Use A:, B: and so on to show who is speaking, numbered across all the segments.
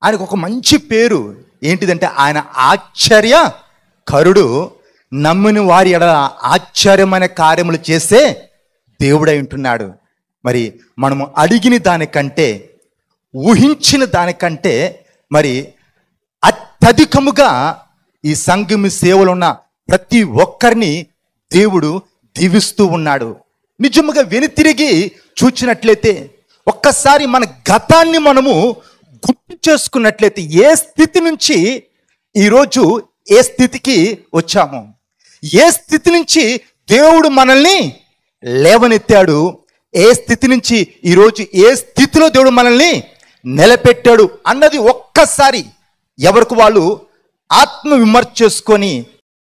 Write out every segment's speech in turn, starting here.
A: ఆయనకు ఒక మంచి పేరు ఏంటిదంటే ఆయన ఆశ్చర్య కరుడు, నమ్మిన వారి ఎడల ఆశ్చర్యమైన కార్యములు చేసే దేవుడై ఉంటున్నాడు. మరి మనము అడిగిన దానికంటే, ఊహించిన దానికంటే మరి అత్యధికముగా ఈ సంఘము సేవలో ఉన్న ప్రతి ఒక్కరిని దేవుడు దీవిస్తూ ఉన్నాడు. నిజముగా వెనుతిరిగి చూచినట్లయితే, ఒక్కసారి మన గతాన్ని మనము గుర్తు చేసుకున్నట్లయితే, ఏ స్థితి నుంచి ఈరోజు ఏ స్థితికి వచ్చాము, ఏ స్థితి నుంచి దేవుడు మనల్ని లేవనెత్తాడు, ఏ స్థితి నుంచి ఈరోజు ఏ స్థితిలో దేవుడు మనల్ని నిలబెట్టాడు అన్నది ఒక్కసారి ఎవరికి వాళ్ళు ఆత్మ విమర్శ చేసుకొని,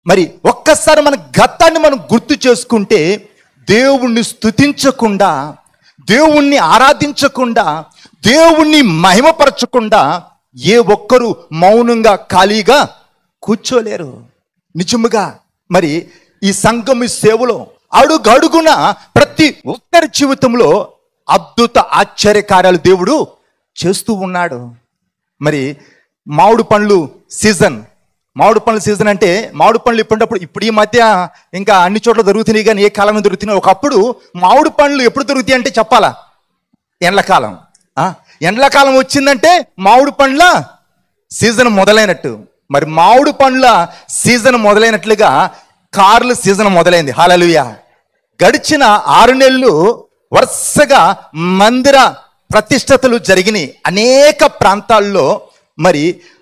A: మరి ఒక్కసారి మన గతాన్ని మనం గుర్తు చేసుకుంటే, దేవుణ్ణి స్తుతించకుండా, దేవుణ్ణి ఆరాధించకుండా, దేవుణ్ణి మహిమపరచకుండా ఏ ఒక్కరు మౌనంగా ఖాళీగా కూర్చోలేరు. నిజముగా మరి ఈ సంఘము సేవలో అడుగడుగున ప్రతి ఒక్కరి జీవితంలో అద్భుత ఆశ్చర్యకార్యాలు దేవుడు చేస్తూ ఉన్నాడు. మరి మామిడి పండ్లు సీజన్, మామిడి పండ్ల సీజన్ అంటే మామిడి పండ్లు ఇప్పుడు ఈ మధ్య ఇంకా అన్ని చోట్ల దొరుకుతున్నాయి, కానీ ఏ కాలంలో దొరుకుతున్నాయి. ఒకప్పుడు మామిడి పండ్లు ఎప్పుడు దొరుకుతాయి అంటే చెప్పాలా, ఎండ్లకాలం. ఎండ్లకాలం వచ్చిందంటే మామిడి పండ్ల సీజన్ మొదలైనట్టు. మరి మామిడి పండ్ల సీజన్ మొదలైనట్లుగా కార్ల సీజన్ మొదలైంది. హల్లెలూయా. గడిచిన 6 నెలలు వరుసగా మందిర ప్రతిష్టతలు జరిగినాయి. అనేక ప్రాంతాల్లో మరి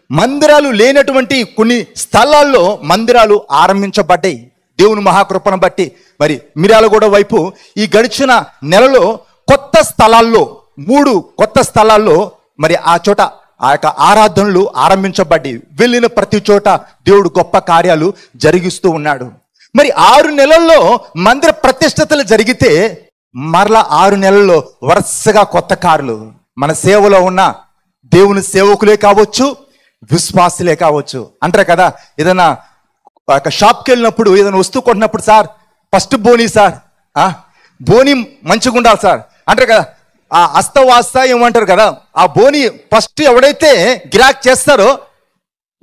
A: మందిరాలు లేనటువంటి కొన్ని స్థలాల్లో మందిరాలు ఆరంభించబడ్డాయి దేవుని మహాకృపను బట్టి. మరి మిర్యాలగూడ వైపు ఈ గడిచిన నెలలో కొత్త స్థలాల్లో 3 కొత్త స్థలాల్లో మరి ఆ చోట ఆ యొక్క ఆరాధనలు ఆరంభించబడ్డాయి. వెళ్ళిన ప్రతి చోట దేవుడు గొప్ప కార్యాలు జరిగిస్తూ ఉన్నాడు. మరి 6 నెలల్లో మందిర ప్రతిష్టతలు జరిగితే మరలా 6 నెలల్లో వరుసగా కొత్త కార్లు. మన సేవలో ఉన్న దేవుని సేవకులే కావచ్చు, విశ్వాసులే కావచ్చు. అంటారు కదా, ఏదైనా షాప్కి వెళ్ళినప్పుడు ఏదైనా వస్తువు కొట్టినప్పుడు, sir first Boney sir, Boney మంచిగా ఉండాలి సార్ అంటారు కదా. ఆ అస్తవాస్త ఏమంటారు కదా, ఆ బోని ఫస్ట్ ఎవడైతే గిరాక్ చేస్తారో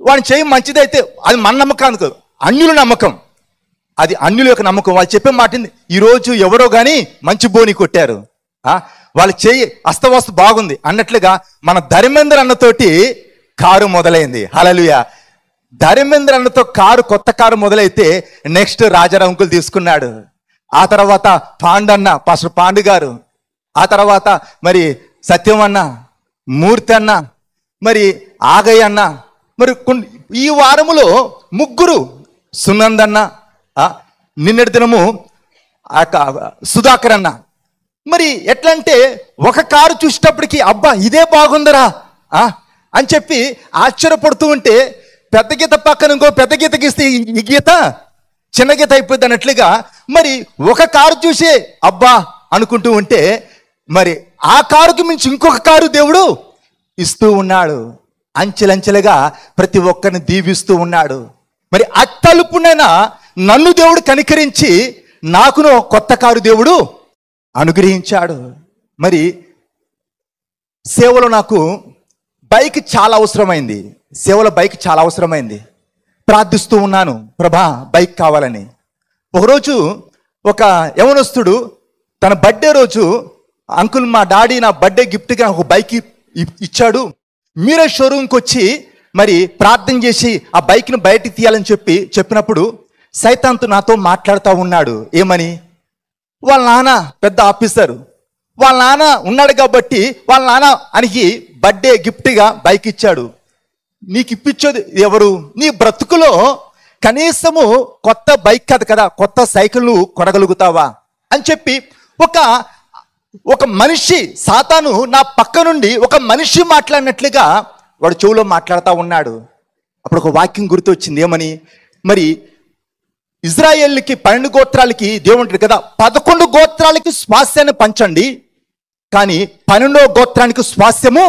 A: వాడిని చేయి మంచిదైతే అది మన నమ్మకం కాదు, అన్యుల నమ్మకం. అది అన్యుల యొక్క నమ్మకం. వాళ్ళు చెప్పే మాట ఈరోజు ఎవరో కానీ మంచి బోని కొట్టారు, వాళ్ళు చేయి అస్తవాస్తు బాగుంది అన్నట్లుగా మన ధర్మేంద్ర అన్నతోటి కారు మొదలైంది. హల్లెలూయా. ధర్మేంద్ర అన్నతో కొత్త కారు మొదలైతే నెక్స్ట్ రాజారావు అంకుల్ తీసుకున్నాడు. ఆ తర్వాత పాండన్న, పాస్టర్ పాండు గారు, ఆ తర్వాత మరి సత్యం అన్న, మూర్తి అన్న, మరి ఆగయ్య అన్న, మరి ఈ వారములో 3 సునందన్న, నిన్నటి దినము సుధాకర్ అన్న. మరి ఎట్లా అంటే ఒక కారు చూసేటప్పటికి అబ్బా ఇదే బాగుందరా అని చెప్పి ఆశ్చర్యపడుతూ ఉంటే, పెద్ద గీత పక్కన ఇంకో పెద్ద గీత గీస్తే ఈ గీత చిన్న గీత అయిపోద్ది అన్నట్లుగా మరి ఒక కారు చూసే అబ్బా అనుకుంటూ ఉంటే, మరి ఆ కారుకి మించి ఇంకొక కారు దేవుడు ఇస్తూ ఉన్నాడు. అంచెలంచెలుగా ప్రతి ఒక్కరిని దీవిస్తూ ఉన్నాడు. మరి అట్టలుపునైనా నన్ను దేవుడు కనికరించి నాకును కొత్త కారు దేవుడు అనుగ్రహించాడు. మరి సేవలో నాకు బైక్ చాలా అవసరమైంది. సేవలో బైక్ చాలా అవసరమైంది. ప్రార్థిస్తూ ఉన్నాను, ప్రభా బైక్ కావాలని. ఒకరోజు ఒక యవనస్తుడు తన బర్త్డే రోజు, అంకుల్ మా డాడీ నా బర్త్డే గిఫ్ట్గా ఒక బైక్ ఇచ్చాడు, మీరే షోరూమ్కి వచ్చి మరి ప్రార్థన చేసి ఆ బైక్ని బయటికి తీయాలని చెప్పినప్పుడు సైతాన్తో నాతో మాట్లాడుతూ ఉన్నాడు. ఏమని? వాళ్ళ నాన్న పెద్ద ఆఫీసరు, వాళ్ళ నాన్న ఉన్నాడు కాబట్టి వాళ్ళ నాన్న అనికి బర్త్డే గిఫ్ట్గా బైక్ ఇచ్చాడు. నీకు ఇప్పించేది ఎవరు? నీ బ్రతుకులో కనీసము కొత్త బైక్ కాదు కదా, కొత్త సైకిల్ కొనగలుగుతావా అని చెప్పి ఒక మనిషి, సాతాను నా పక్క నుండి ఒక మనిషి మాట్లాడినట్లుగా వాడు చెవులో మాట్లాడుతూ ఉన్నాడు. అప్పుడు ఒక వాక్యం గుర్తొచ్చింది. ఏమని? మరి ఇజ్రాయేల్కి 12 గోత్రాలకి దేవుడు అంటాడు కదా, 11 గోత్రాలకి స్వాస్యాన్ని పంచండి, కానీ 12వ గోత్రానికి స్వాస్యము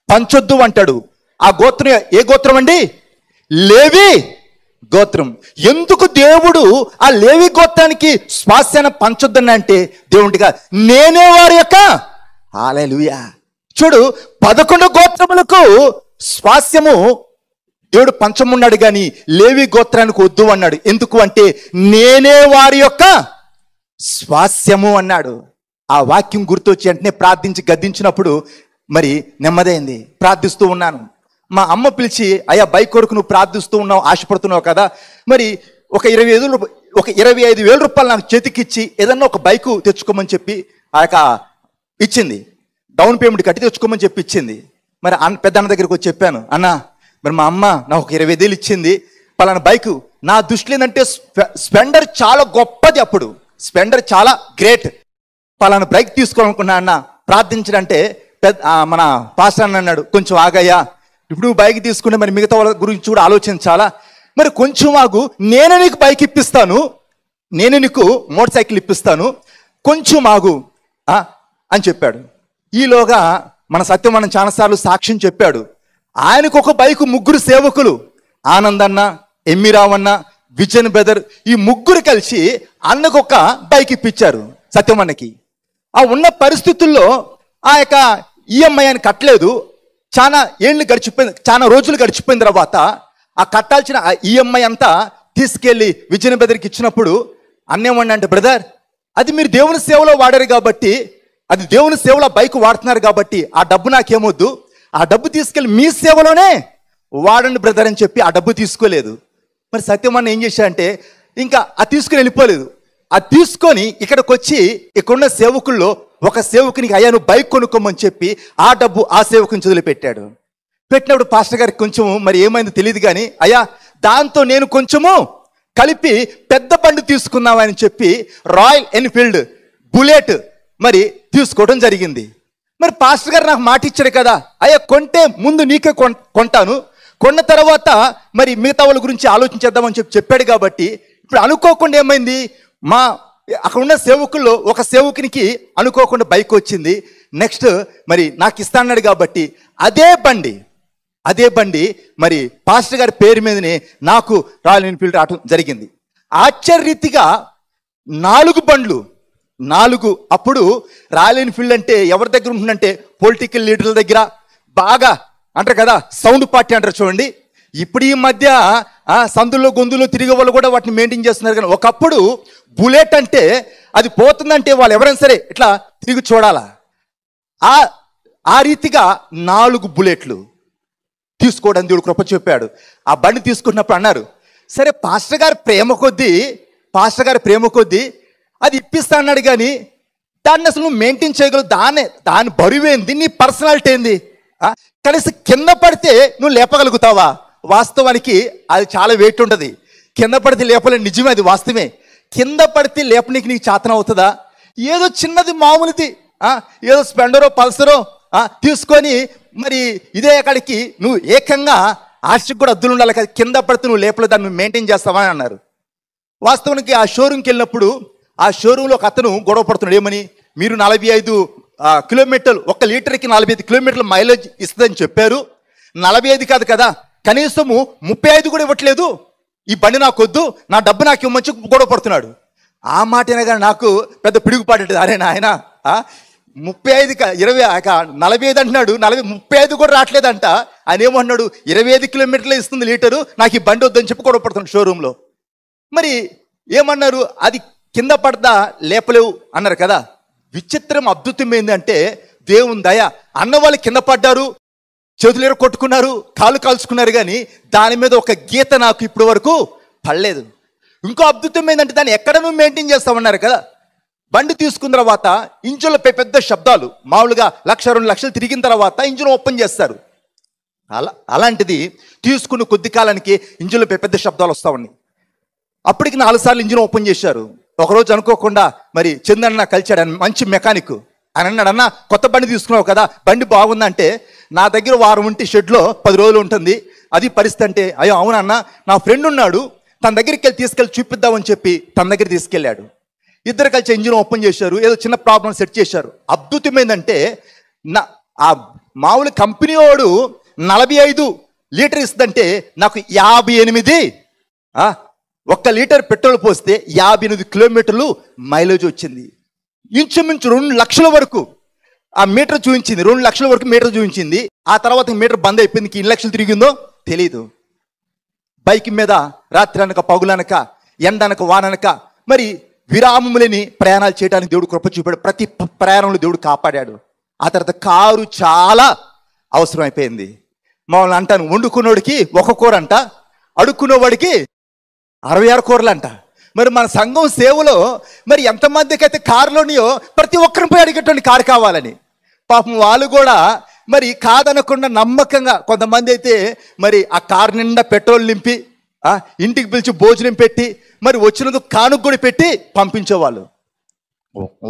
A: పంచొద్దు అంటాడు. ఆ గోత్రం ఏ గోత్రం అండి? లేవి గోత్రం. ఎందుకు దేవుడు ఆ లేవి గోత్రానికి స్వాస్యాన్ని పంచొద్దని అంటే, దేవుడిగా నేనే వారి యొక్క హల్లెలూయా. చూడు, 11 గోత్రములకు స్వాస్యము దేవుడు పంచమున్నాడు కానీ లేవి గోత్రానికి వద్దు అన్నాడు. ఎందుకు అంటే నేనే వారి యొక్క స్వాస్యము అన్నాడు. ఆ వాక్యం గుర్తొచ్చి వెంటనే ప్రార్థించి గద్దించినప్పుడు మరి నెమ్మదైంది. ప్రార్థిస్తూ ఉన్నాను. మా అమ్మ పిలిచి, అయ్యా బైక్ కొరకు నువ్వు ప్రార్థిస్తూ ఉన్నావు, ఆశపడుతున్నావు కదా, మరి ఒక 25,000 రూపాయలు నాకు చేతికిచ్చి ఏదన్నా ఒక బైకు తెచ్చుకోమని చెప్పి ఆ యొక్క ఇచ్చింది. డౌన్ పేమెంట్ కట్టి తెచ్చుకోమని చెప్పి ఇచ్చింది. మరి పెద్దన్న దగ్గరికి వచ్చి చెప్పాను, అన్న మరి మా అమ్మ నాకు ఒక 25,000 ఇచ్చింది, పలానా బైకు. నా దృష్టిలో ఏంటంటే స్ప్లెండర్ చాలా గొప్పది, అప్పుడు స్ప్లెండర్ చాలా గ్రేట్, పలానా బైక్ తీసుకోవాలనుకున్నా అన్న. ప్రార్థించడంటే మన పాస్టర్ అన్న అన్నాడు, కొంచెం ఆగయ్యా, ఇప్పుడు నువ్వు బైక్ తీసుకుంటే మరి మిగతా వాళ్ళ గురించి కూడా ఆలోచించాలా, మరి కొంచెం ఆగు, నేనే నీకు బైక్ ఇప్పిస్తాను, నేనే నీకు మోటార్ సైకిల్ ఇప్పిస్తాను, కొంచెం ఆగు అని చెప్పాడు. ఈలోగా మన సత్యమన్న చాలాసార్లు సాక్ష్యం చెప్పాడు. ఆయనకు ఒక బైకు, 3 సేవకులు, ఆనందన్న, ఎమ్మిరావన్న, విజయన్ బ్రదర్, ఈ 3 కలిసి అన్నకు ఒక బైక్ ఇప్పించారు సత్యమన్నకి. ఆ ఉన్న పరిస్థితుల్లో ఆ యొక్క ఈఎంఐ అని కట్టలేదు. చాలా రోజులు గడిచిపోయిన తర్వాత ఆ కట్టాల్సిన ఆ ఈఎంఐ అంతా తీసుకెళ్ళి విజయన్ బ్రదర్కి ఇచ్చినప్పుడు అన్నేమన్నా అంటే, బ్రదర్ అది మీరు దేవుని సేవలో వాడారు కాబట్టి, అది దేవుని సేవలో బైక్ వాడుతున్నారు కాబట్టి ఆ డబ్బు నాకేమొద్దు, ఆ డబ్బు తీసుకెళ్ళి మీ సేవలోనే వాడండి బ్రదర్ అని చెప్పి ఆ డబ్బు తీసుకోలేదు. మరి సత్యమన్న ఏం చేశాడంటే ఇంకా అది తీసుకుని వెళ్ళిపోలేదు. అది తీసుకొని ఇక్కడికి వచ్చి ఇక్కడున్న సేవకుల్లో ఒక సేవకునికి, అయ్యా నువ్వు బైక్ కొనుక్కోమని చెప్పి ఆ డబ్బు ఆ సేవకుని చదువులు పెట్టాడు. పెట్టినప్పుడు పాస్టర్ గారికి కొంచెము మరి ఏమైందో తెలియదు కానీ, అయ్యా దాంతో నేను కొంచెము కలిపి పెద్ద బండి తీసుకుందామని చెప్పి రాయల్ ఎన్ఫీల్డ్ బుల్లెట్ మరి తీసుకోవడం జరిగింది. మరి పాస్టర్ గారు నాకు మాట ఇచ్చారు కదా, అయ్యా కొంటే ముందు నీకే కొంటాను, కొన్న తర్వాత మరి మిగతా వాళ్ళ గురించి ఆలోచించేద్దామని చెప్పాడు. కాబట్టి ఇప్పుడు అనుకోకుండా ఏమైంది, అక్కడ ఉన్న సేవకుల్లో ఒక సేవకునికి అనుకోకుండా బైక్ వచ్చింది. నెక్స్ట్ మరి నాకు ఇస్తాన్నాడు కాబట్టి అదే బండి మరి పాస్టర్ గారి పేరు మీదనే నాకు రాయల్ ఎన్ఫీల్డ్ రావడం జరిగింది. ఆశ్చర్యరీతిగా 4 బండ్లు, 4 అప్పుడు రాయల్ ఎన్ఫీల్డ్ అంటే ఎవరి దగ్గర ఉంటుందంటే పొలిటికల్ లీడర్ల దగ్గర, బాగా అంటారు కదా సౌండ్ పార్టీ అంటారు చూడండి. ఇప్పుడు ఈ మధ్య సందుల్లో గొంతుల్లో తిరిగే వాళ్ళు కూడా వాటిని మెయింటైన్ చేస్తున్నారు. కానీ ఒకప్పుడు బుల్లెట్ అంటే అది పోతుందంటే వాళ్ళు ఎవరైనా సరే ఇట్లా తిరిగి చూడాలా. ఆ రీతిగా 4 బుల్లెట్లు తీసుకోవడం దేవుడు కృప చెప్పాడు. ఆ బండి తీసుకున్నప్పుడు అన్నారు, సరే పాస్టర్ గారి ప్రేమ కొద్దీ అది ఇప్పిస్తా అన్నాడు, కానీ దాన్ని అసలు నువ్వు మెయింటైన్ చేయగలవు, దాని బరువేంది, నీ పర్సనాలిటీ ఏంది, కనీసం కింద పడితే నువ్వు లేపగలుగుతావా? వాస్తవానికి అది చాలా వెయిట్ ఉంటుంది, కింద పడితే లేపలే, నిజమే, అది వాస్తవమే. కింద పడితే లేపనికి నీకు చేతన అవుతుందా? ఏదో చిన్నది మామూలుది, ఏదో స్ప్లెండరో పల్సరో తీసుకొని మరి ఇదే అక్కడికి నువ్వు ఏకంగా ఆశకు కూడా అద్దులు ఉండాలి కదా, కింద పడితే నువ్వు లేపలే, దాన్ని నువ్వు మెయింటైన్ చేస్తావా అని అన్నారు. వాస్తవానికి ఆ షోరూమ్కి వెళ్ళినప్పుడు ఆ షోరూంలో ఒక అతను గొడవ పడుతున్నాడు. ఏమని, మీరు 45 కిలోమీటర్లు, 1 లీటర్కి 45 కిలోమీటర్ల మైలేజ్ ఇస్తుందని చెప్పారు, 45 కాదు కదా, కనీసము 35 కూడా ఇవ్వట్లేదు, ఈ బండి నాకు వద్దు, నా డబ్బు నాకు ఇవ్వమని గొడవ పడుతున్నాడు. ఆ మాట అనగా నాకు పెద్ద పిడుగుపాటు. అరే నాయన, 35 45 అంటున్నాడు, 35 కూడా రావట్లేదంట. ఆయన ఏమన్నాడు, 25 కిలోమీటర్లు ఇస్తుంది లీటరు, నాకు ఈ బండి వద్దని చెప్పి గొడవ పడుతున్నాడు షోరూంలో. మరి ఏమన్నారు, అది కింద పడదా లేపలేవు అన్నారు కదా. విచిత్రం, అద్భుతం ఏంటంటే దేవుని దయ, అన్న వాళ్ళు కింద పడ్డారు, చేతులు కొట్టుకున్నారు, కాళ్ళు కాల్చుకున్నారు, కానీ దాని మీద ఒక గీత నాకు ఇప్పటి వరకు పడలేదు. ఇంకో అద్భుతం ఏంటంటే దాన్ని ఎక్కడ నువ్వు మెయింటైన్ చేస్తామన్నారు కదా. బండి తీసుకున్న తర్వాత ఇంజన్లో పెద్ద శబ్దాలు, మామూలుగా 1,00,000 2 లక్షలు తిరిగిన తర్వాత ఇంజిన్ ఓపెన్ చేస్తారు. అలాంటిది తీసుకున్న కొద్ది కాలానికి ఇంజిన్లో పెద్ద శబ్దాలు వస్తూ ఉన్నాయి. అప్పటికి 4 సార్లు ఇంజిన్ ఓపెన్ చేశారు. ఒకరోజు అనుకోకుండా మరి చందన్న కలిచాడు, మంచి మెకానిక్. ఆయన అన్నాడు, అన్న కొత్త బండి తీసుకున్నావు కదా, బండి బాగుందంటే నా దగ్గర వారం ఉంటే షెడ్లో 10 రోజులు ఉంటుంది, అది పరిస్థితి అంటే, అయ్యో అవునన్న, నా ఫ్రెండ్ ఉన్నాడు, తన దగ్గరికి తీసుకెళ్ళి చూపిద్దామని చెప్పి తన దగ్గర తీసుకెళ్ళాడు. ఇద్దరు కలిసి ఇంజిన్ ఓపెన్ చేశారు, ఏదో చిన్న ప్రాబ్లం సెట్ చేశారు. అద్భుతం ఏంటంటే ఆ మామూలు కంపెనీ వాడు 45 లీటర్ ఇస్తుందంటే నాకు 58, 1 లీటర్ పెట్రోల్ పోస్తే 58 కిలోమీటర్లు మైలేజ్ వచ్చింది. ఇంచుమించు 2 లక్షల వరకు ఆ మీటర్ చూపించింది, 2 లక్షల వరకు మీటర్ చూపించింది. ఆ తర్వాత మీటర్ బంద్ అయిపోయింది. ఎన్ని లక్షలు తిరిగిందో తెలీదు. బైక్ మీద రాత్రి అనక పగులనక ఎండనక వాననక మరి విరామం లేని ప్రయాణాలు చేయడానికి దేవుడు కృప చూపాడు. ప్రతి ప్రయాణంలో దేవుడు కాపాడాడు. ఆ తర్వాత కారు చాలా అవసరం అయిపోయింది. మామూలు అంటాను, వండుకున్నోడికి ఒక కూర అంట, అడుక్కునేవాడికి 66 కూరలు అంట. మరి మన సంఘం సేవలో మరి ఎంతమందికి అయితే కారులోనియో ప్రతి ఒక్కరిని పోయి అడిగేటువంటి కారు కావాలని. పాపం వాళ్ళు కూడా మరి కాదనకుండా నమ్మకంగా కొంతమంది అయితే మరి ఆ కారు నిండా పెట్రోల్ నింపి ఇంటికి పిలిచి భోజనం పెట్టి మరి వచ్చినందుకు కానుక కూడా పెట్టి పంపించేవాళ్ళు.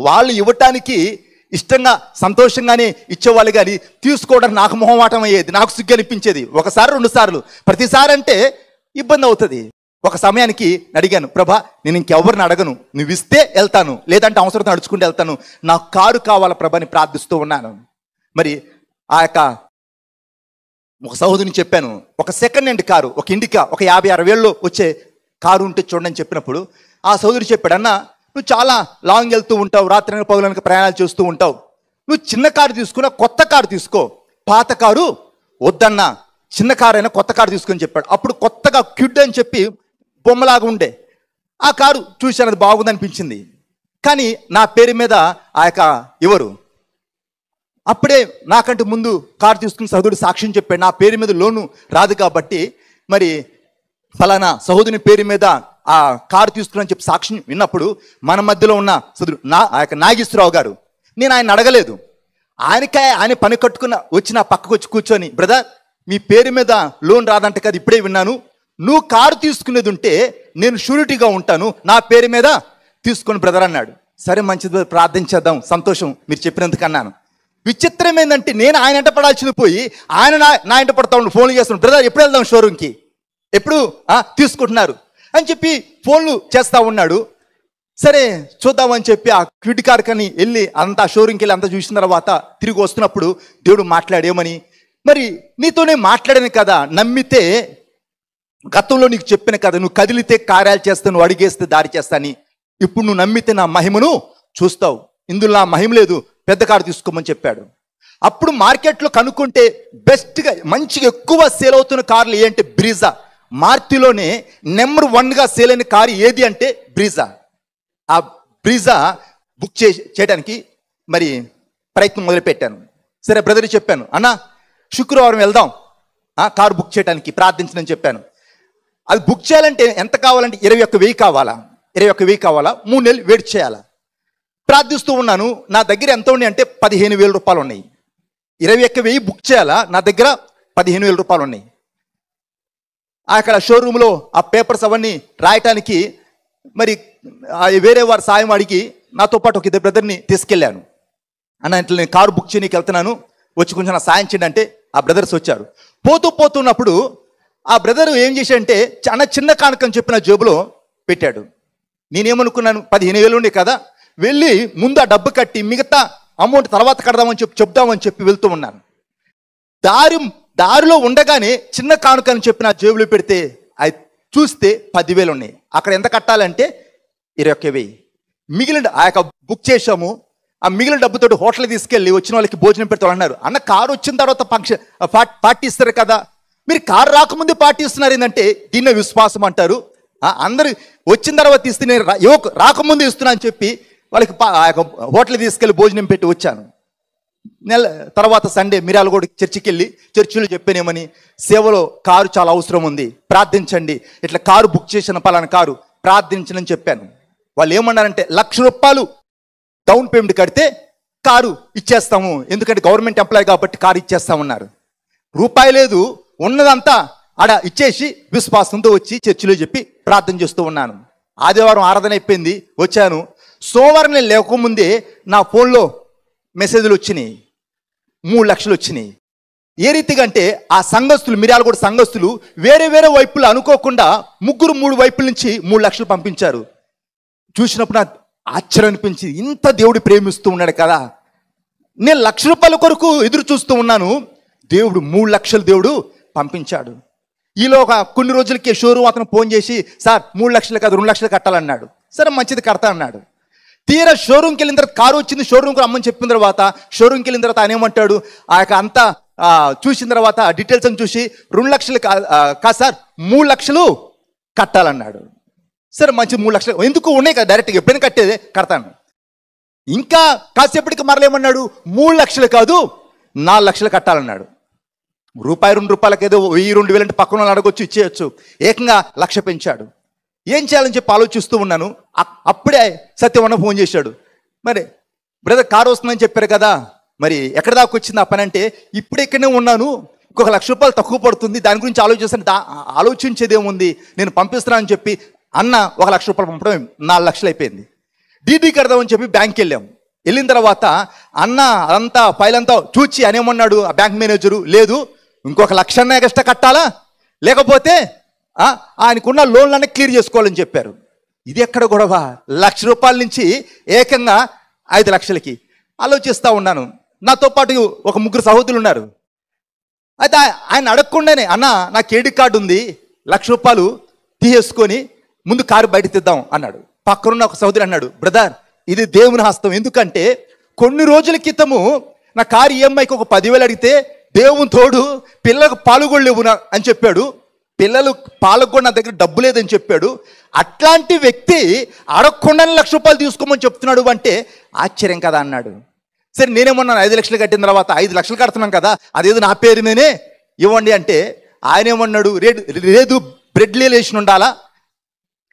A: వాళ్ళు ఇవ్వటానికి ఇష్టంగా సంతోషంగానే ఇచ్చేవాళ్ళు, కానీ తీసుకోవడానికి నాకు మొహమాటం అయ్యేది, నాకు సిగ్గు అనిపించేది. ఒకసారి 2 సార్లు, ప్రతిసారి అంటే ఇబ్బంది అవుతుంది. ఒక సమయానికి అడిగాను, ప్రభా నేను ఇంకెవరిని అడగను, నువ్వు ఇస్తే వెళ్తాను, లేదంటే అవసరం నడుచుకుంటూ వెళ్తాను, నాకు కారు కావాలా ప్రభా అని ప్రార్థిస్తూ ఉన్నాను. మరి ఆ యొక్క ఒక సహోదరుని చెప్పాను, ఒక సెకండ్ హ్యాండ్ కారు, ఒక ఇండికా, ఒక 50-60 వేల్లో వచ్చే కారు ఉంటే చూడండి చెప్పినప్పుడు ఆ సహోదరుడు చెప్పాడు, అన్న నువ్వు చాలా లాంగ్ వెళ్తూ ఉంటావు, రాత్రి పగులనక ప్రయాణాలు చేస్తూ ఉంటావు, నువ్వు చిన్న కారు తీసుకున్నా, కొత్త కారు తీసుకో, పాత కారు వద్దన్నా, చిన్న కారు అయినా కొత్త కారు తీసుకొని చెప్పాడు. అప్పుడు కొత్తగా క్యూడ్ అని చెప్పి బొమ్మలాగా ఉండే ఆ కారు చూశాను, అది బాగుంది అనిపించింది. కానీ నా పేరు మీద ఆ యొక్క ఎవరు అప్పుడే నాకంటే ముందు కారు తీసుకున్న సహోదరుడు సాక్ష్యం చెప్పాడు, నా పేరు మీద లోను రాదు కాబట్టి మరి ఫలానా సహోదరుని పేరు మీద ఆ కారు తీసుకుని చెప్పి సాక్ష్యం విన్నప్పుడు మన మధ్యలో ఉన్న సహోదరుడు ఆ యొక్క నాగేశ్వరరావు గారు, నేను ఆయన అడగలేదు, ఆయన పని కట్టుకున్న వచ్చి నా పక్కకు వచ్చి కూర్చొని, బ్రదర్ మీ పేరు మీద లోన్ రాదంటే కదా ఇప్పుడే విన్నాను, నువ్వు కారు తీసుకునేది ఉంటే నేను షూరిటీగా ఉంటాను, నా పేరు మీద తీసుకొని బ్రదర్ అన్నాడు. సరే మంచిది ప్రార్థించేద్దాం, సంతోషం మీరు చెప్పినందుకు అన్నాను. విచిత్రం ఏంటంటే నేను ఆయన ఎంట పడాల్సింది పోయి ఆయన నా ఎంట పడతా ఉండు, ఫోన్లు చేస్తున్నాడు, బ్రదర్ ఎప్పుడు వెళ్దాం షోరూమ్కి, ఎప్పుడు తీసుకుంటున్నారు అని చెప్పి ఫోన్లు చేస్తూ ఉన్నాడు. సరే చూద్దామని చెప్పి ఆ క్విడ్ కార్ కని వెళ్ళి అంతా షోరూమ్కి వెళ్ళి అంతా చూసిన తర్వాత తిరిగి వస్తున్నప్పుడు దేవుడు మాట్లాడేమని, మరి నీతోనే మాట్లాడాను కదా, నమ్మితే గతంలో నీకు చెప్పిన కదా, నువ్వు కదిలితే కార్యాలు చేస్తాను, నువ్వు అడిగేస్తే దారి చేస్తాని, ఇప్పుడు నువ్వు నమ్మితే నా మహిమను చూస్తావు, ఇందులో నా మహిమ లేదు, పెద్ద కారు తీసుకోమని చెప్పాడు. అప్పుడు మార్కెట్లో కనుక్కుంటే బెస్ట్గా మంచిగా ఎక్కువ సేల్ అవుతున్న కార్లు ఏంటంటే బ్రీజా. మారుతిలోనే నెంబర్ 1గా సేల్ అయిన కారు ఏది అంటే బ్రీజా. ఆ బ్రీజా బుక్ చేయడానికి మరి ప్రయత్నం మొదలుపెట్టాను. సరే బ్రదర్ చెప్పాను, అన్న శుక్రవారం వెళ్దాం కారు బుక్ చేయడానికి ప్రార్థించనని చెప్పాను. అది బుక్ చేయాలంటే ఎంత కావాలంటే 21,000 కావాలా, 21,000 కావాలా, 3 నెలలు వెయిట్ చేయాలా. ప్రార్థిస్తూ ఉన్నాను. నా దగ్గర ఎంత ఉన్నాయి అంటే 15,000 రూపాయలు ఉన్నాయి. 21,000 బుక్ చేయాలా, నా దగ్గర 15,000 రూపాయలు ఉన్నాయి. అక్కడ షోరూంలో ఆ పేపర్స్ అవన్నీ రాయటానికి మరి వేరే వారి సాయం అడిగి నాతో పాటు ఒక 2 బ్రదర్ని తీసుకెళ్ళాను. అన్న ఇట్లా నేను కారు బుక్ చేయడానికి వెళ్తున్నాను, వచ్చి కొంచెం నా సాయం చేయండి అంటే ఆ బ్రదర్స్ వచ్చారు. పోతున్నప్పుడు ఆ బ్రదర్ ఏం చేశాడంటే చిన్న కానుకని చెప్పిన జేబులో పెట్టాడు. నేనేమనుకున్నాను, 15,000 ఉండే కదా, వెళ్ళి ముందు ఆ డబ్బు కట్టి మిగతా అమౌంట్ తర్వాత కడదామని చెప్దామని చెప్పి వెళ్తూ ఉన్నాను. దారిలో ఉండగానే చిన్న కానుకని చెప్పి నా జేబులో పెడితే అది చూస్తే 10,000 ఉన్నాయి. అక్కడ ఎంత కట్టాలంటే 21,000. మిగిలిన ఆ యొక్క బుక్ చేసాము. ఆ మిగిలిన డబ్బుతో హోటల్కి తీసుకెళ్ళి వచ్చిన వాళ్ళకి భోజనం పెడతామన్నారు. అన్న కారు వచ్చిన తర్వాత పార్టీ ఇస్తారు కదా, మీరు కారు రాకముందే పార్టీ ఇస్తున్నారు ఏంటంటే దీన్నే విశ్వాసం అంటారు. అందరు వచ్చిన తర్వాత ఇస్తే నేను రాకముందే ఇస్తున్నా అని చెప్పి వాళ్ళకి హోటల్కి తీసుకెళ్ళి భోజనం పెట్టి వచ్చాను. నెల తర్వాత సండే మిర్యాలగూడ చర్చికి వెళ్ళి చర్చిలో చెప్పానేమని, సేవలో కారు చాలా అవసరం ఉంది, ప్రార్థించండి, ఇట్లా కారు బుక్ చేసిన పలానా కారు ప్రార్థించనని చెప్పాను. వాళ్ళు ఏమన్నారంటే 1,00,000 రూపాయలు డౌన్ పేమెంట్ కడితే కారు ఇచ్చేస్తాము, ఎందుకంటే గవర్నమెంట్ ఎంప్లాయీ కాబట్టి కారు ఇచ్చేస్తామన్నారు. రూపాయి లేదు, ఉన్నదంతా ఆడ ఇచ్చేసి విశ్వాసంతో వచ్చి చర్చిలో చెప్పి ప్రార్థన చేస్తూ ఉన్నాను. ఆదివారం ఆరాధన అయిపోయింది, వచ్చాను. సోమవారం నేను లేకముందే నా ఫోన్లో మెసేజ్లు వచ్చినాయి, 3 లక్షలు వచ్చినాయి. ఏ రీతిగా అంటే ఆ సంఘస్థులు, మిర్యాలగూడ సంఘస్థులు వేరే వైపులు అనుకోకుండా 3 వైపుల నుంచి 3 లక్షలు పంపించారు. చూసినప్పుడు నాకు ఆశ్చర్యం అనిపించింది, ఇంత దేవుడు ప్రేమిస్తూ ఉన్నాడు కదా. నేను 1,00,000 రూపాయల కొరకు ఎదురు చూస్తూ ఉన్నాను, దేవుడు 3 లక్షలు దేవుడు పంపించాడు. ఈలోగా కొన్ని రోజులకి షోరూమ్ అతను ఫోన్ చేసి, సార్ 3 లక్షలు కాదు 2 లక్షలు కట్టాలన్నాడు. సరే మంచిది కడతా అన్నాడు. తీరా షోరూమ్కి వెళ్ళిన తర్వాత కారు వచ్చింది, షోరూమ్కి రమ్మని చెప్పిన తర్వాత షోరూమ్కి వెళ్ళిన తర్వాత ఆయన ఏమంటాడు, ఆ యొక్క అంతా చూసిన తర్వాత డీటెయిల్స్ అని చూసి 2 లక్షలు కాదు సార్ 3 లక్షలు కట్టాలన్నాడు. సరే మంచి 3 లక్షలు ఎందుకు ఉన్నాయి కదా, డైరెక్ట్గా ఎప్పుడైనా కట్టేదే కడతాను. ఇంకా కాసేపటికి మరలేమన్నాడు, 3 లక్షలు కాదు 4 లక్షలు కట్టాలన్నాడు. ₹2 ఏదో 1000-2000 అంటే పక్కన వాళ్ళు అడగొచ్చు, ఇచ్చేయచ్చు. ఏకంగా 1 లక్ష పెంచాడు. ఏం చేయాలని చెప్పి ఆలోచిస్తూ ఉన్నాను. అప్పుడే సత్యవన్న ఫోన్ చేశాడు. మరి బ్రదర్ కారు వస్తుందని చెప్పారు కదా, మరి ఎక్కడ దాకా వచ్చింది ఆ పని అంటే, ఇప్పుడు ఇక్కడనే ఉన్నాను, ఇంకొక ₹1,00,000 తక్కువ పడుతుంది, దాని గురించి ఆలోచించేదేముంది, నేను పంపిస్తున్నానని చెప్పి అన్న ఒక ₹1,00,000 పంపడం 4 లక్షలు అయిపోయింది. డీడీ కడదామని చెప్పి బ్యాంక్కి వెళ్ళాం. వెళ్ళిన తర్వాత అన్న అదంతా ఫైల్ అంతా చూచి అనేమన్నాడు ఆ బ్యాంక్ మేనేజరు, లేదు ఇంకొక 1 లక్ష ఎక్స్ట్రా కట్టాలా, లేకపోతే ఆయనకున్న లోన్లన్నీ క్లియర్ చేసుకోవాలని చెప్పారు. ఇది ఎక్కడ గొడవ, ₹1,00,000 నుంచి ఏకంగా 5 లక్షలకి ఆలోచిస్తూ ఉన్నాను. నాతో పాటు ఒక 3 సహోదరులు ఉన్నారు. అయితే ఆయన అడగకుండానే, అన్న నా క్రెడిట్ కార్డు ఉంది, ₹1,00,000 తీసేసుకొని ముందు కారు బయట తీద్దాం అన్నాడు. పక్కనున్న ఒక సహోదరు అన్నాడు, బ్రదర్ ఇది దేవుని హస్తం, ఎందుకంటే కొన్ని రోజుల క్రితము నా కారు ఈఎంఐకి ఒక 10,000 అడిగితే దేవుని తోడు పిల్లలకు పాలుగొలేవు అని చెప్పాడు, పిల్లలు పాలకు నా దగ్గర డబ్బు లేదని చెప్పాడు. అట్లాంటి వ్యక్తి అడగకుండానే ₹1,00,000 తీసుకోమని చెప్తున్నాడు అంటే ఆశ్చర్యం కదా అన్నాడు. సరే నేనేమన్నాను, 5 లక్షలు కట్టిన తర్వాత 5 లక్షలు కడుతున్నాం కదా, అదేదో నా పేరు మీదనే ఇవ్వండి అంటే ఆయన ఏమన్నాడు, లేదు బ్రెడ్ రిలేషన్ ఉండాలా,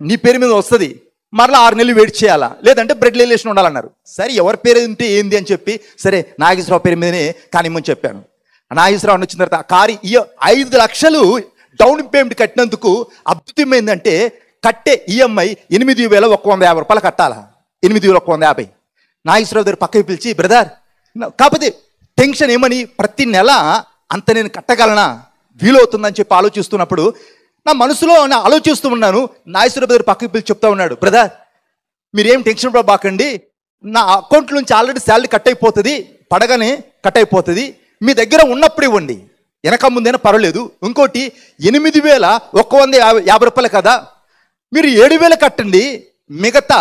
A: నీ పేరు మీద వస్తుంది, మరలా 6 నెలలు వెయిట్ చేయాలా, లేదంటే బ్రెడ్ రిలేషన్ ఉండాలన్నారు. సరే ఎవరి పేరు ఉంటే ఏంది అని చెప్పి సరే నాగేశ్వరరావు పేరు మీదనే కానిమ్మని చెప్పాను. నాగేశ్వరరావు అని వచ్చిన తర్వాత ఆ కారు 5 లక్షలు డౌన్ పేమెంట్ కట్టినందుకు అద్భుతం ఏంటంటే కట్టే ఈఎంఐ ₹8,150 కట్టాలా, 8,150. నాగేశ్వరరావు దగ్గర పక్కకి పిలిచి, బ్రదర్ కాకపోతే టెన్షన్ ఏమని, ప్రతి నెల అంత నేను కట్టగలనా, వీలవుతుందని చెప్పి ఆలోచిస్తున్నప్పుడు నా మనసులో ఆలోచిస్తూ ఉన్నాను. నాగేశ్వరరావు దగ్గర పక్కకి పిలిచి చెప్తా ఉన్నాడు, బ్రదర్ మీరేం టెన్షన్ పడబాకండి, నా అకౌంట్ నుంచి ఆల్రెడీ శాలరీ కట్ అయిపోతుంది, పడగానే కట్ అయిపోతుంది, మీ దగ్గర ఉన్నప్పుడు ఇవ్వండి, వెనక ముందైనా పర్వాలేదు. ఇంకోటి ₹8,150 కదా, మీరు 7,000 కట్టండి, మిగతా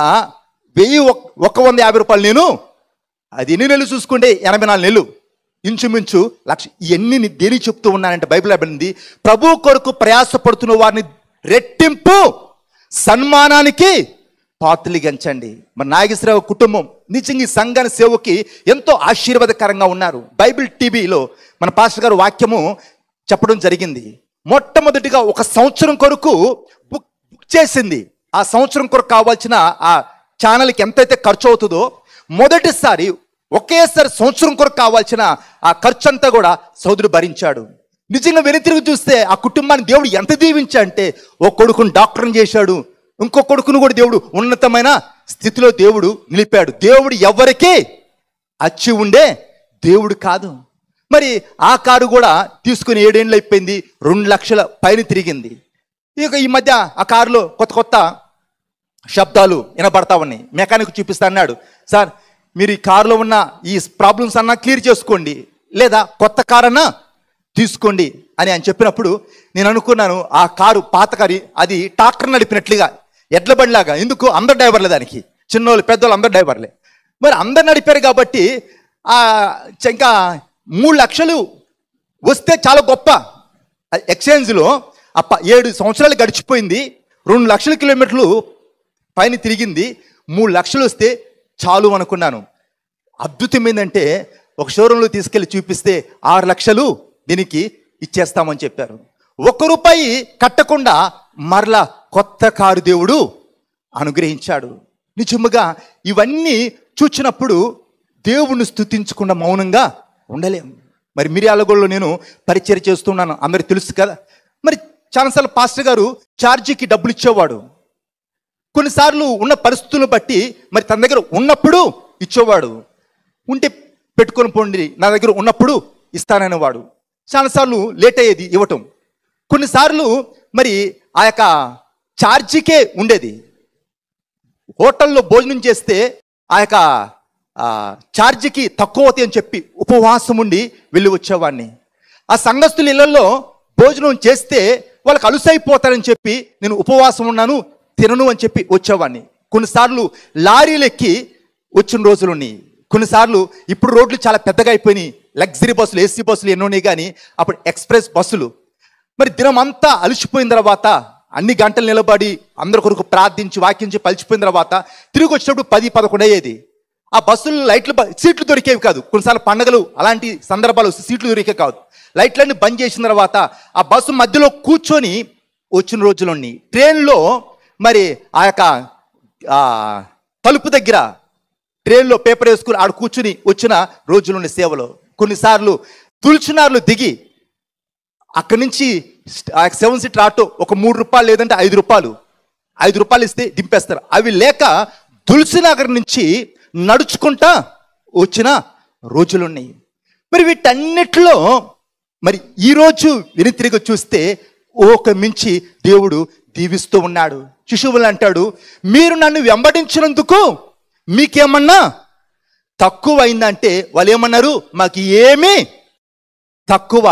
A: ₹1,150 నేను, అది ఎన్ని నెలలు చూసుకుంటే 84 నెలలు, ఇంచుమించు 1,00,000. ఇవన్నీ దేని చెప్తూ ఉన్నానంటే బైబిల్ అయింది, ప్రభు కొరకు ప్రయాసపడుతున్న వారిని రెట్టింపు సన్మానానికి పాత్రలిగించండి. మరి నాగేశ్వరరావు కుటుంబం నిజంగా ఈ సంఘాన్ని సేవకి ఎంతో ఆశీర్వాదకరంగా ఉన్నారు. బైబిల్ టీవీలో మన పాస్టర్ గారు వాక్యము చెప్పడం జరిగింది. మొట్టమొదటిగా 1 సంవత్సరం కొరకు బుక్ చేసింది. ఆ సంవత్సరం కొరకు కావాల్సిన ఆ ఛానల్కి ఎంతైతే ఖర్చు అవుతుందో, మొదటిసారి ఒకేసారి సంవత్సరం కొరకు కావాల్సిన ఆ ఖర్చు అంతా కూడా సోదరుడు భరించాడు. నిజంగా వెనుతిరిగి చూస్తే ఆ కుటుంబాన్ని దేవుడు ఎంత దీవించాడంటే, ఓ కొడుకుని డాక్టర్ని చేశాడు, ఇంకో కొడుకును కూడా దేవుడు ఉన్నతమైన స్థితిలో దేవుడు నిలిపాడు. దేవుడు ఎవరికీ అచ్చి ఉండే దేవుడు కాదు. మరి ఆ కారు కూడా తీసుకుని 7 ఏళ్ళు అయిపోయింది, 2 లక్షల పైన తిరిగింది. ఇక ఈ మధ్య ఆ కారులో కొత్త శబ్దాలు వినపడతా ఉన్నాయి. మెకానిక్ చూపిస్తా అన్నాడు, సార్ మీరు ఈ కారులో ఉన్న ఈ ప్రాబ్లమ్స్ అన్నా క్లియర్ చేసుకోండి, లేదా కొత్త కారు అన్నా తీసుకోండి అని ఆయన చెప్పినప్పుడు నేను అనుకున్నాను, ఆ కారు పాత కారు, అది ట్రాక్టర్ నడిపినట్లుగా, ఎడ్ల బండిలాగా. ఎందుకు, అందరు డ్రైవర్లే దానికి, చిన్నోళ్ళు పెద్దోళ్ళు అందరు డ్రైవర్లే. మరి అందరు నడిపారు కాబట్టి ఇంకా 3 లక్షలు వస్తే చాలా గొప్ప. ఎక్స్చేంజ్లో 7 సంవత్సరాలు గడిచిపోయింది, 2 లక్షల కిలోమీటర్లు పైన తిరిగింది, 3 లక్షలు వస్తే చాలు అనుకున్నాను. అద్భుతం ఏంటంటే ఒక షోరూంలో తీసుకెళ్ళి చూపిస్తే 6 లక్షలు దీనికి ఇచ్చేస్తామని చెప్పారు. ₹1 కట్టకుండా మరలా కొత్త కారు దేవుడు అనుగ్రహించాడు. నిజముగా ఇవన్నీ చూచినప్పుడు దేవుణ్ణి స్తుతించకుండా మౌనంగా ఉండలేం. మరి మిర్యాలగూడలో నేను పరిచయం చేస్తున్నాను, అందరికి తెలుసు కదా. మరి చాలాసార్లు పాస్టర్ గారు ఛార్జీకి డబ్బులు ఇచ్చేవాడు. కొన్నిసార్లు ఉన్న పరిస్థితులను బట్టి మరి తన దగ్గర ఉన్నప్పుడు ఇచ్చేవాడు, ఉంటే పెట్టుకొని పోండి నా దగ్గర ఉన్నప్పుడు ఇస్తాననేవాడు. చాలాసార్లు లేట్ అయ్యేది ఇవ్వటం. కొన్నిసార్లు మరి ఆ యొక్క ఛార్జీకే ఉండేది. హోటల్లో భోజనం చేస్తే ఆ యొక్క ఛార్జీకి తక్కువ అవుతాయి అని చెప్పి ఉపవాసం ఉండి వెళ్ళి వచ్చేవాడిని. ఆ సంఘస్థుల ఇళ్లలో భోజనం చేస్తే వాళ్ళకి అలుసైపోతారని చెప్పి నేను ఉపవాసం ఉన్నాను, తినను అని చెప్పి వచ్చేవాడిని. కొన్నిసార్లు లారీలు ఎక్కి వచ్చిన రోజులు ఉన్నాయి. కొన్నిసార్లు ఇప్పుడు రోడ్లు చాలా పెద్దగా అయిపోయినాయి, లగ్జరీ బస్సులు, ఏసీ బస్సులు ఎన్నో ఉన్నాయి. కానీ అప్పుడు ఎక్స్ప్రెస్ బస్సులు. మరి దినం అంతా అలసిపోయిన తర్వాత, అన్ని గంటలు నిలబడి అందరి కొరకు ప్రార్థించి వాక్యించి పలిచిపోయిన తర్వాత తిరిగి వచ్చినప్పుడు 10-11 అయ్యేది. ఆ బస్సులు లైట్లు సీట్లు దొరికేవి కాదు. కొన్నిసార్లు పండుగలు అలాంటి సందర్భాలు సీట్లు దొరికే కాదు. లైట్లన్నీ బంద్ చేసిన తర్వాత ఆ బస్సు మధ్యలో కూర్చొని వచ్చిన రోజులు ఉన్నాయి. ట్రైన్లో మరి ఆ యొక్క తలుపు దగ్గర ట్రైన్లో పేపర్ వేసుకుని ఆడ కూర్చుని వచ్చిన రోజులుండే సేవలో. కొన్నిసార్లు తులసినార్లు దిగి అక్కడి నుంచి 7 సీటర్ ఆటో ఒక 3 రూపాయలు లేదంటే 5 రూపాయలు ఇస్తే దింపేస్తారు. అవి లేక తులసినగర్ నుంచి నడుచుకుంటా వచ్చిన రోజులున్నాయి. మరి వీటన్నిటిలో మరి ఈరోజు వెనుతిరిగి చూస్తే ఒక మించి దేవుడు దీవిస్తూ ఉన్నాడు. శిశువులు అంటాడు, మీరు నన్ను వెంబడించినందుకు మీకేమన్నా తక్కువ అయిందంటే వాళ్ళు ఏమన్నారు, మాకు ఏమీ తక్కువ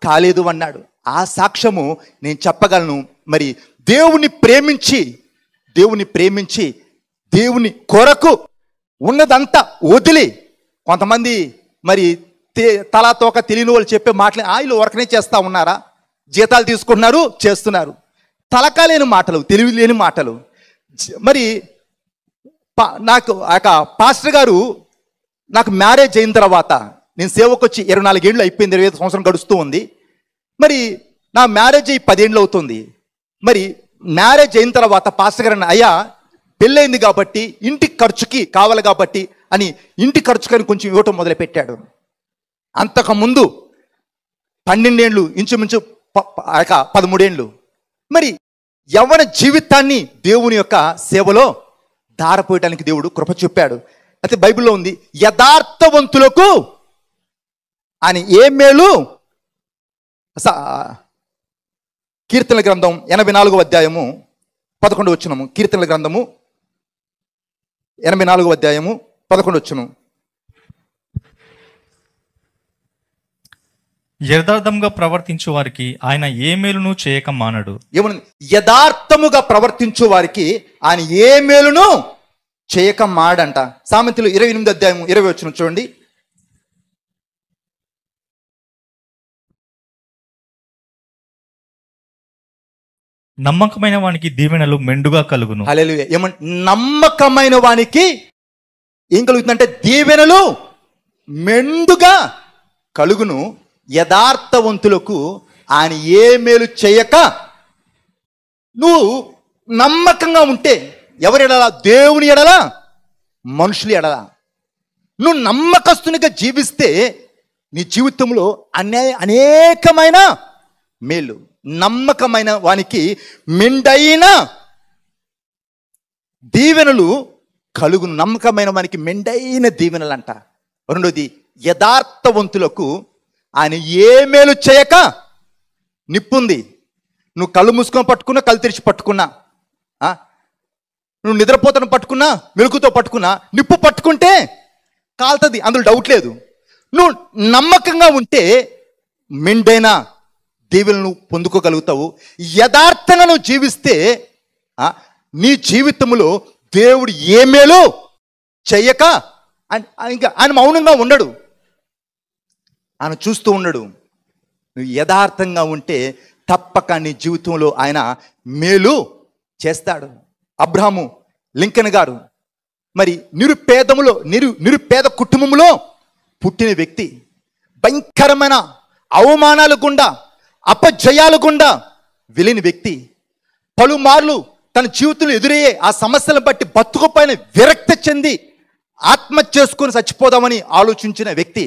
A: కాలేదు అన్నాడు. ఆ సాక్ష్యము నేను చెప్పగలను. మరి దేవుని ప్రేమించి దేవుని కొరకు ఉన్నదంతా వదిలి, కొంతమంది మరి తలా తోక తెలియని వాళ్ళు చెప్పే మాటలు వీళ్ళు వర్కనే చేస్తూ ఉన్నారా, జీతాలు తీసుకుంటున్నారు చేస్తున్నారు, తలకా లేని మాటలు, తెలివి లేని మాటలు. మరి నాకు పాస్టర్ గారు నాకు మ్యారేజ్ అయిన తర్వాత, నేను సేవకు వచ్చి 24 ఏళ్ళు అయిపోయింది, 25 సంవత్సరం గడుస్తూ ఉంది. మరి నా మ్యారేజ్ అయ్యి 10 ఏళ్ళు అవుతుంది. మరి మ్యారేజ్ అయిన తర్వాత పాస్టర్ గారు అయ్యా పెళ్ళయింది కాబట్టి ఇంటి ఖర్చుకి కావాలి కాబట్టి అని ఇంటి ఖర్చుకని కొంచెం ఇవ్వటం మొదలుపెట్టాడు. అంతకుముందు 12 ఏళ్ళు, ఇంచుమించు 13 ఏళ్ళు మరి యవ్వన జీవితాన్ని దేవుని యొక్క సేవలో ధారపోయటానికి దేవుడు కృప చూపాడు. అయితే బైబిల్లో ఉంది, యథార్థవంతులకు ఆయన ఏ మేలు. కీర్తనల గ్రంథం 84వ అధ్యాయము 11వ వచనము. కీర్తనల గ్రంథము 84వ అధ్యాయము 11వ వచనం.
B: యథార్థముగా ప్రవర్తించు వారికి ఆయన ఏ మేలును చేయక మానడు.
A: ఏమన్నా, యథార్థముగా ప్రవర్తించు వారికి ఆయన ఏ మేలును చేయక మాడంట. సామెతలు 28వ అధ్యాయము 20వ వచనం చూడండి.
B: నమ్మకమైన వానికి దీవెనలు మెండుగా కలుగును.
A: హల్లెలూయా. నమ్మకమైన వానికి ఏం కలుగుతుందంటే దీవెనలు మెండుగా కలుగును. యథార్థవంతులకు ఆయన ఏ మేలు చేయక. నువ్వు నమ్మకంగా ఉంటే ఎవరి ఎడలా? దేవుని ఎడలా, మనుషులు ఎడలా. నువ్వు నమ్మకస్తునిగా జీవిస్తే నీ జీవితంలో అనేకమైన మేలు. నమ్మకమైన వానికి మెండైన దీవెనలు కలుగును. నమ్మకమైన వానికి మెండైన దీవెనలు అంట. రెండోది, యథార్థవంతులకు ఆయన ఏ మేలు చేయక. నిప్పుంది, నువ్వు కళ్ళు మూసుకొని పట్టుకున్నా, కళ్ళు తెరిచి పట్టుకున్నా, నువ్వు నిద్రపోతను పట్టుకున్నా, మెలుకుతో పట్టుకున్నా, నిప్పు పట్టుకుంటే కాలుతుంది, అందులో డౌట్ లేదు. నువ్వు నమ్మకంగా ఉంటే మెండైన దీవెనలు పొందుకోగలుగుతావు. యథార్థంగా నువ్వు జీవిస్తే నీ జీవితంలో దేవుడు ఏ మేలు చెయ్యక ఇంకా ఆయన మౌనంగా ఉండడు, ఆయన చూస్తూ ఉండడు. నువ్వు యథార్థంగా ఉంటే తప్పక నీ జీవితంలో ఆయన మేలు చేస్తాడు. అబ్రహాము లింకన్ గారు మరి నిరుపేద కుటుంబంలో పుట్టిన వ్యక్తి. భయంకరమైన అవమానాలు గుండా, అపజయాలు గుండా వెళ్ళిన వ్యక్తి. పలుమార్లు తన జీవితంలో ఎదురయ్యే ఆ సమస్యలను బట్టి బతుకుపైన విరక్తి చెంది ఆత్మహత్య చేసుకొని చచ్చిపోదామని ఆలోచించిన వ్యక్తి.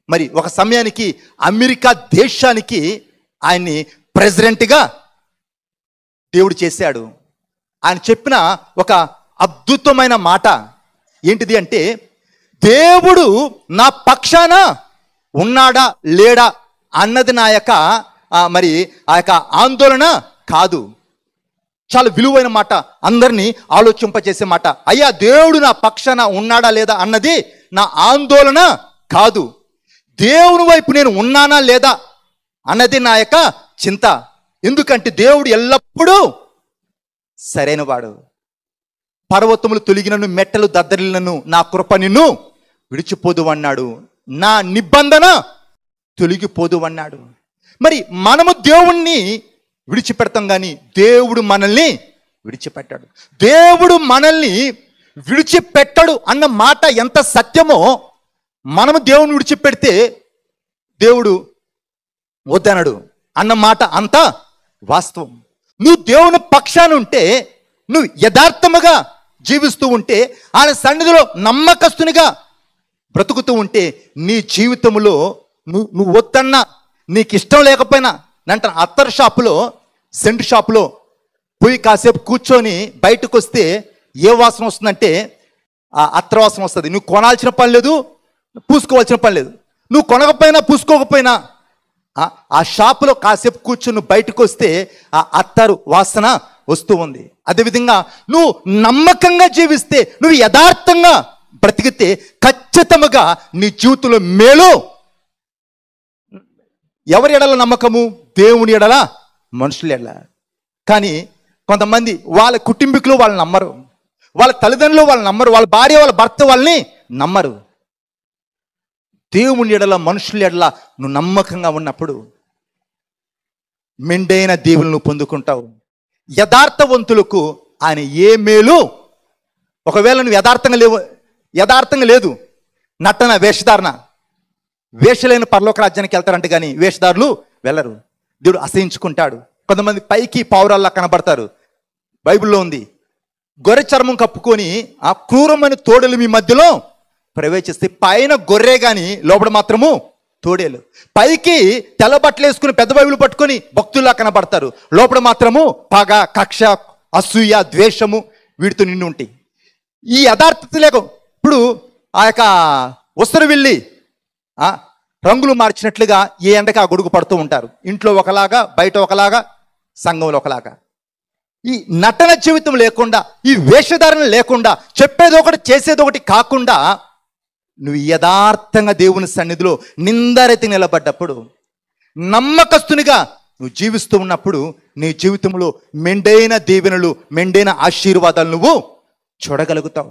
A: మరి ఒక సమయానికి అమెరికా దేశానికి ఆయన్ని ప్రెసిడెంట్గా దేవుడు చేశాడు. ఆయన చెప్పిన ఒక అద్భుతమైన మాట ఏంటిది అంటే, దేవుడు నా పక్షాన ఉన్నాడా లేడా అన్నది నా యొక్క మరి ఆ యొక్క ఆందోళన కాదు. చాలా విలువైన మాట, అందరినీ ఆలోచింపచేసే మాట. అయ్యా, దేవుడు నా పక్షాన ఉన్నాడా లేదా అన్నది నా ఆందోళన కాదు. దేవుని వైపు నేను ఉన్నానా లేదా అన్నది నా యొక్క చింత. ఎందుకంటే దేవుడు ఎల్లప్పుడూ సరైన వాడు. పర్వతములు తొలగినను, మెట్టలు దద్దరిల్లినను నా కృప నిన్ను విడిచిపోదు అన్నాడు. నా నిబంధన తొలగిపోదు అన్నాడు. మరి మనము దేవుణ్ణి విడిచిపెడతాం, కానీ దేవుడు మనల్ని విడిచిపెట్టాడు. దేవుడు మనల్ని విడిచిపెట్టడు అన్న మాట ఎంత సత్యమో, మనము దేవుని విడిచిపెడితే దేవుడు వద్దనడు అన్న మాట అంత వాస్తవం. నువ్వు దేవుని పక్షాన ఉంటే, నువ్వు యథార్థముగా జీవిస్తూ ఉంటే, ఆయన సన్నిధిలో నమ్మకస్తునిగా బ్రతుకుతూ ఉంటే, నీ జీవితంలో నువ్వు వద్దన్నా, నీకు ఇష్టం లేకపోయినా, అంటే అత్తర్ షాపులో, సెంట్ షాపులో పోయి కాసేపు కూర్చొని బయటకు వస్తే ఏ వాసన వస్తుందంటే ఆ అత్తర్ వాసన వస్తుంది. నువ్వు కొనాల్సిన పని లేదు, పూసుకోవాల్సిన పని లేదు. నువ్వు కొనకపోయినా పూసుకోకపోయినా ఆ షాపులో కాసేపు కూర్చొని బయటకు వస్తే ఆ అత్తరు వాసన వస్తూ ఉంది. అదేవిధంగా నువ్వు నమ్మకంగా జీవిస్తే, నువ్వు యథార్థంగా బ్రతికితే ఖచ్చితంగా నీ జీవితంలో మేలు. ఎవరి ఎడల నమ్మకము? దేవుని ఎడల, మనుషుల ఎడల. కానీ కొంతమంది వాళ్ళ కుటుంబీకులు వాళ్ళు నమ్మరు, వాళ్ళ తల్లిదండ్రులు వాళ్ళు నమ్మరు, వాళ్ళ భార్య వాళ్ళ భర్త వాళ్ళని నమ్మరు. దేవుని ఎడల, మనుషుల ఎడల నువ్వు నమ్మకంగా ఉన్నప్పుడు మెండైన దీవులను పొందుకుంటావు. యథార్థవంతులకు ఆయన ఏ మేలు. ఒకవేళ నువ్వు యథార్థంగా లేదు, నటన, వేషధారణ, వేషలేని పరలోక రాజ్యానికి వెళ్తారంటే కానీ వేషధారులు వెళ్ళరు. దేవుడు అసహించుకుంటాడు. కొంతమంది పైకి పావురాల్లా కనబడతారు. బైబిల్లో ఉంది, గొర్రె చర్మం కప్పుకొని ఆ క్రూరమైన తోడేలు మీ మధ్యలో ప్రవేశిస్తే, పైన గొర్రె కానీ లోపల మాత్రము తోడేలు. పైకి తెల్ల బట్టలు వేసుకుని పెద్ద బైబిల్ పట్టుకొని భక్తుల్లా కనబడతారు, లోపల మాత్రము పగ, కక్ష, అసూయ, ద్వేషము వీటితో నిండి ఉంటాయి. ఈ యథార్థత లేక ఇప్పుడు ఆ యొక్క ఉసరు వెళ్ళి రంగులు మార్చినట్లుగా ఏ ఎండకి ఆ గొడుగు పడుతూ ఉంటారు. ఇంట్లో ఒకలాగా, బయట ఒకలాగా, సంఘంలో ఒకలాగా. ఈ నటన జీవితం లేకుండా, ఈ వేషధారణ లేకుండా, చెప్పేది ఒకటి చేసేది ఒకటి కాకుండా, నువ్వు యథార్థంగా దేవుని సన్నిధిలో నిందారైతే నిలబడ్డప్పుడు, నమ్మకస్తునిగా నువ్వు జీవిస్తూ ఉన్నప్పుడు, నీ జీవితంలో మెండైన దీవెనలు, మెండైన ఆశీర్వాదాలు నువ్వు చూడగలుగుతావు.